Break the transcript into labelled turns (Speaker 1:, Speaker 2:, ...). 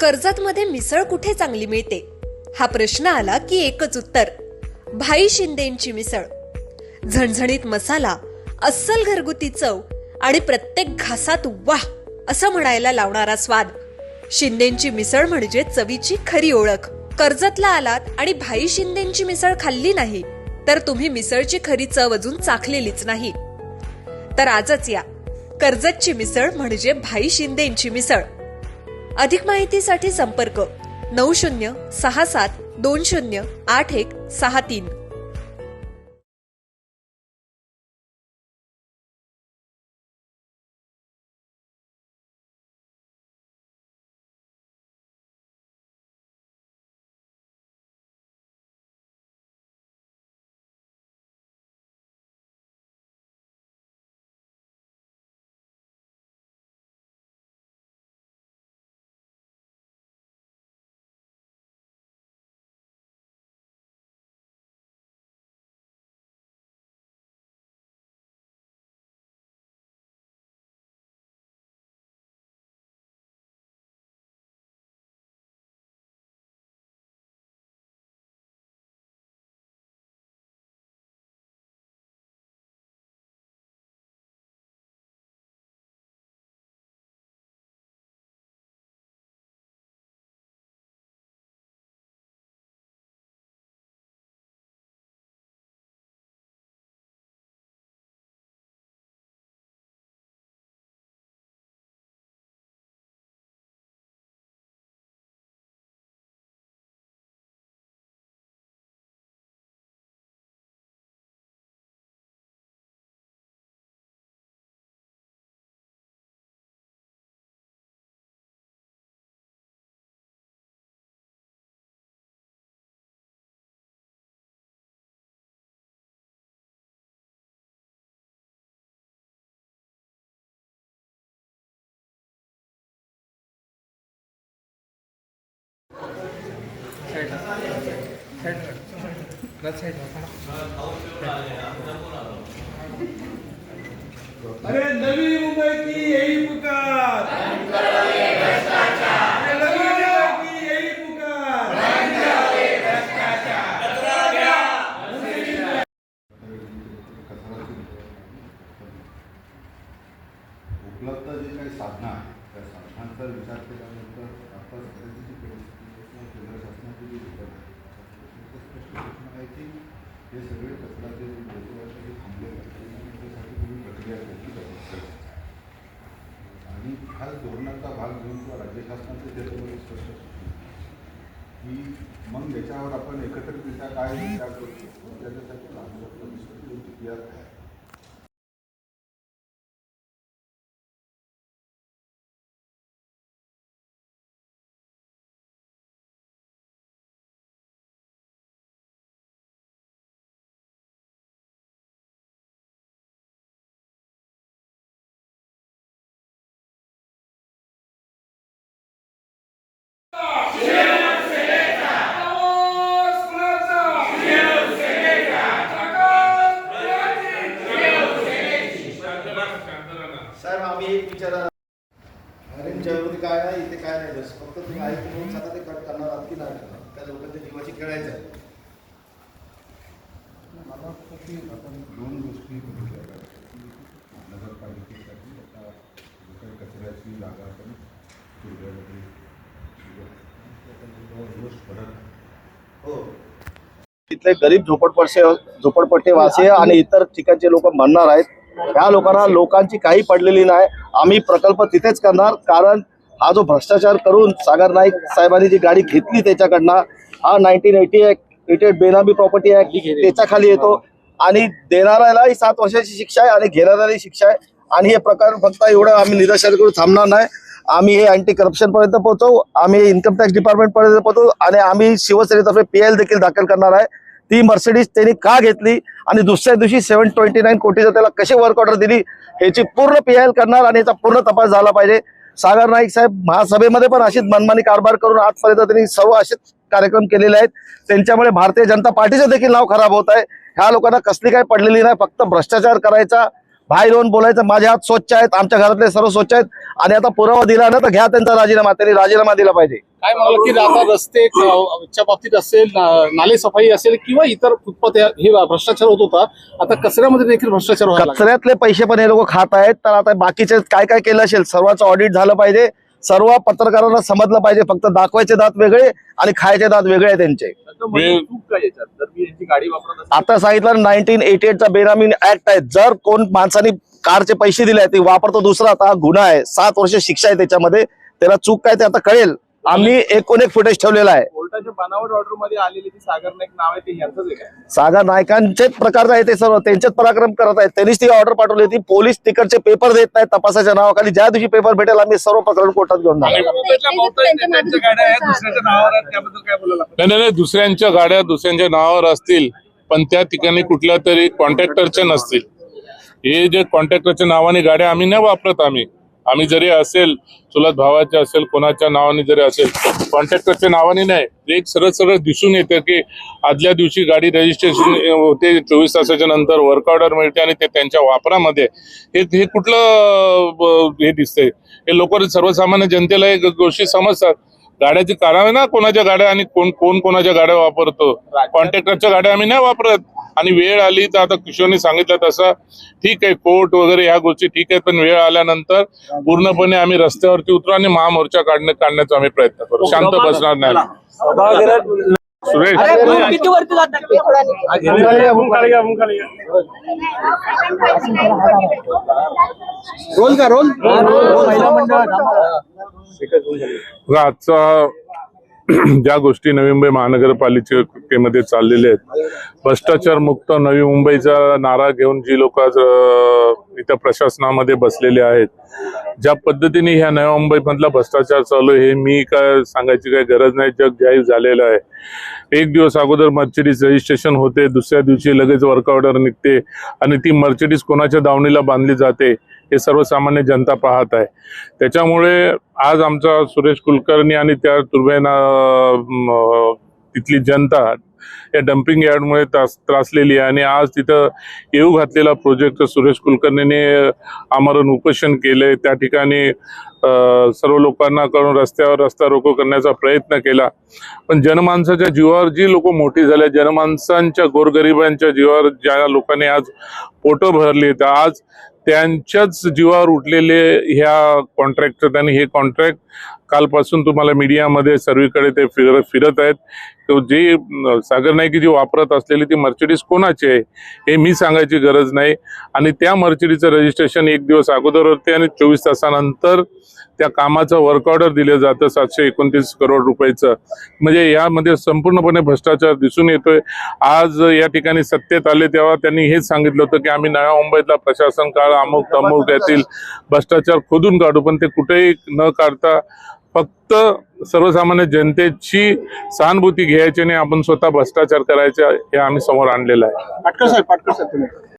Speaker 1: कर्जतमध्ये मिसळ कुठे चांगली मिळते हा प्रश्न आला की एकच उत्तर, भाई शिंदेंची मिसळ। झणझणीत मसाला, अस्सल घरगुती चव आणि प्रत्येक घासात वाह असं म्हणायला लावणारा स्वाद। शिंदेंची मिसळ म्हणजे चवीची खरी ओळख। कर्जतला आलात आणि भाई शिंदेंची मिसळ खाल्ली नाही तर तुम्ही मिसळची खरी चव अजून चाखलेलीच नाही। तर आजच या, कर्जतची मिसळ म्हणजे भाई शिंदेंची मिसळ। अधिक माहितीसाठी संपर्क 9067208163।
Speaker 2: अरे नवी मुंबई की यही पुकार, नवी मुंबई की यही पुकार।
Speaker 3: उपलब्ध जे काही साधनं आहे त्या साधनांचा विचार केल्यानंतर आता सध्याची परिस्थिती केंद्र शासनाची जी विधान आहे स्पष्ट सूचना आहे की हे सगळे कचरा जे जे थांबले त्यासाठी तुम्ही प्रक्रिया केली जाते आणि खास धोरणाचा भाग घेऊन किंवा राज्य शासनाचे त्याच्यामध्ये स्पष्ट सूचना की मग याच्यावर आपण एकत्रितरित्या काय विचार करतो त्याच्यासाठी इतिहास आहे।
Speaker 4: साहेब आम्ही एक विचारा ज्यामध्ये काय आहे इथे काय नाही बस फक्त तुम्ही ऐकून म्हणून सांगा ते कट करणार आहात की नाही करणार त्या लोकांच्या जीवाची खेळायचं आहे।
Speaker 3: मला वाटतं की आपण दोन गोष्टी बघितल्या पाहिजे। नगरपालिकेसाठी आता जो काही कचऱ्याची जागा आपण रोज पडत
Speaker 4: हो, तिथले गरीब झोपडपट्टीवासी आणि इतर ठिकाणचे लोक म्हणणार आहेत ह्या लोकांना लोकांची काही पडलेली नाही, आम्ही प्रकल्प तिथेच करणार। कारण हा जो भ्रष्टाचार करून सागर नाईक साहेबांनी जी गाडी घेतली त्याच्याकडनं हा 1988 बेनामी प्रॉपर्टी ऍक्ट त्याच्या खाली येतो आणि देणाऱ्यालाही 7 वर्षाची शिक्षा आहे आणि घेणाऱ्यालाही शिक्षा आहे। आणि हे प्रकार फक्त एवढं आम्ही निदर्शन करून थांबणार नाही, आम्ही हे अँटी करप्शन पर्यंत पोहोचवू, आम्ही इन्कम टॅक्स डिपार्टमेंट पर्यंत पोहोचवू आणि आम्ही शिवसेनेतर्फे PL देखील दाखल करणार आहे। ती मर्सिडीज त्यांनी का घेतली आणि दुसऱ्या दिवशी 729 कोटीचं त्याला कशी वर्क ऑर्डर दिली ह्याची पूर्ण PL करणार आणि याचा पूर्ण तपास झाला पाहिजे। सागर नाईक साहेब महासभेमध्ये पण अशीच मनमानी कारभार करून आजपर्यंत त्यांनी सर्व असेच कार्यक्रम केलेले आहेत, त्यांच्यामुळे भारतीय जनता पार्टीचं देखील नाव खराब होत आहे। ह्या लोकांना कसली काय पडलेली नाही, फक्त भ्रष्टाचार करायचा, बाहेर येऊन बोलायचं माझे हात स्वच्छ आहेत, आमच्या घरातले सर्व स्वच्छ आहेत, आणि आता पुरावा दिला ना तर घ्या त्यांचा राजीनामा. त्यांनी राजीनामा दिला पाहिजे.
Speaker 5: काय म्हणाल की आता रस्ते च्या बाबतीत असेल, नाले सफाई असेल किंवा इतर फुटपाथ हे भ्रष्टाचार होत होता, आता कचऱ्यामध्ये देखील भ्रष्टाचार व्हायला लागला.
Speaker 4: कचऱ्यातले पैसे पण हे लोक खात आहेत. तर आता बाकीचे काय काय केलं असेल सर्वांचं ऑडिट झालं पाहिजे. सर्व पत्रकारांना समजलं पाहिजे फक्त दाखवायचे दात वेगळे आणि खायचे दात वेगळे त्यांचे. आता सांगितलं 1988 चा बेनामी ऍक्ट आहे. जर कोण माणसाने कारचे पैसे दिले ते वापरतो दुसरा, आता गुन्हा आहे, 7 वर्ष शिक्षा आहे त्याच्यामध्ये. त्याला चूक काय ते आता कळेल. आम्ही एकूण एक फुटेज ठेवलेला आहे.
Speaker 5: कोर्टाच्या बनावट ऑर्डर मध्ये आलेली ती सागर नाईक नाव आहे ते यांचंच आहे काय?
Speaker 4: सागर नायकांचेच प्रकार आहे ते सर्व, त्यांचेच पराक्रम करत आहेत. त्यांनीच ती ऑर्डर पाठवली होती. पोलीस तिकडचे पेपर देत नाहीत तपासाच्या नावाखाली. ज्या दिवशी पेपर भेटेल आम्ही सर्व प्रकरण कोर्टात घेऊन जाणार.
Speaker 6: नाही, दुसऱ्यांच्या गाड्या दुसऱ्यांच्या नावावर असतील पण त्या ठिकाणी कुठल्या तरी कॉन्ट्रॅक्टरच्या नसतील. हे जे कॉन्ट्रॅक्टरच्या नावाने गाड्या आम्ही नाही वापरत. आम्ही जरी असेल चुलत भावाच्या असेल कोणाच्या नावाने जरी असेल, कॉन्ट्रॅक्टरच्या नावाने नाही. एक सरळ दिसून येतं की आदल्या दिवशी गाडी रजिस्ट्रेशन होते, 24 तासाच्या नंतर वर्क ऑर्डर मिळते आणि ते त्यांच्या वापरामध्ये हे कुठलं हे दिसतंय. हे लोक सर्वसामान्य जनतेला एक गोष्टी समजतात. गाड्याची कारण आहे ना कोणाच्या गाड्या आणि कोण कोणाच्या गाड्या वापरतो. कॉन्ट्रॅक्टरच्या गाड्या आम्ही नाही वापरत. आणि वेळ आली तर आता किशोरने सांगितलं तसं ठीक आहे, कोर्ट वगैरे ह्या गोष्टी ठीक आहेत, पण वेळ आल्यानंतर पूर्णपणे आम्ही रस्त्यावरती उतरू आणि महामोर्चा काढण्याचा आम्ही प्रयत्न करू. शांत बसणार नाही. सुरेश आजचा ज्या गोष्टी नवी मुंबई महानगरपालिकेमध्ये चाललेल्या आहेत, भ्रष्टाचार मुक्त नवी मुंबईचा नारा घेऊन जी लोक आज इथं प्रशासनामध्ये बसलेले आहेत, ज्या पद्धतीने ह्या नवी मुंबईमधला भ्रष्टाचार चालू आहे हे मी काय सांगायची काही गरज नाही. जग जाहीर झालेलं आहे. एक दिवस अगोदर मर्सिडीज रजिस्ट्रेशन होते, दुसऱ्या दिवशी लगेच वर्क ऑर्डर निघते आणि ती मर्सिडीज कोणाच्या दावणीला बांधली जाते हे सर्वसामान्य जनता पाहत आहे. त्याच्यामुळे आज आमचा सुरेश कुलकर्णी आणि त्या तुर्भेना तिथली जनता या डम्पिंग यार्डमुळे त्रासलेली आहे. आणि आज तिथं येऊ घातलेला प्रोजेक्ट सुरेश कुलकर्णीने आमरण उपोषण केले. त्या ठिकाणी सर्व लोकांना करून रस्त्यावर रस्ता रोको करण्याचा प्रयत्न केला. पण जनमानसाच्या जीवावर जी लोक मोठी झाले, जनमानसांच्या गोरगरिबांच्या जीवावर ज्या लोकांनी आज पोटं भरली, तर आज त्यांच्याच जीवावर उठलेले ह्या कॉन्ट्रॅक्टर आणि हे कॉन्ट्रॅक्ट कालपासून तुम्हाला मीडियामध्ये सर्वीकडे ते फिरत आहेत. जी सागर नाईक जी वापरत असलेली ती मर्सिडीज कोणाची आहे हे मी सांगायची गरज नाही. आणि त्या मर्सिडीजचं रजिस्ट्रेशन एक दिवस अगोदर होते आणि 24 तासानंतर त्या कामाचं वर्क ऑर्डर दिलं जातं 729 करोड रुपयाचं. म्हणजे यामध्ये संपूर्णपणे भ्रष्टाचार दिसून येतोय. आज या ठिकाणी सत्तेत आले तेव्हा त्यांनी हेच सांगितलं होतं की आम्ही नव्या मुंबईतला प्रशासन काळ अमुक तमुक यातील भ्रष्टाचार खोदून काढू, पण ते कुठेही न काढता फक्त सर्वसामान्य जनतेची सहानुभूती घ्यायची आणि आपण स्वतः भ्रष्टाचार करायचा हे आम्ही समोर आणलेलं आहे.
Speaker 5: पाटकर साहेब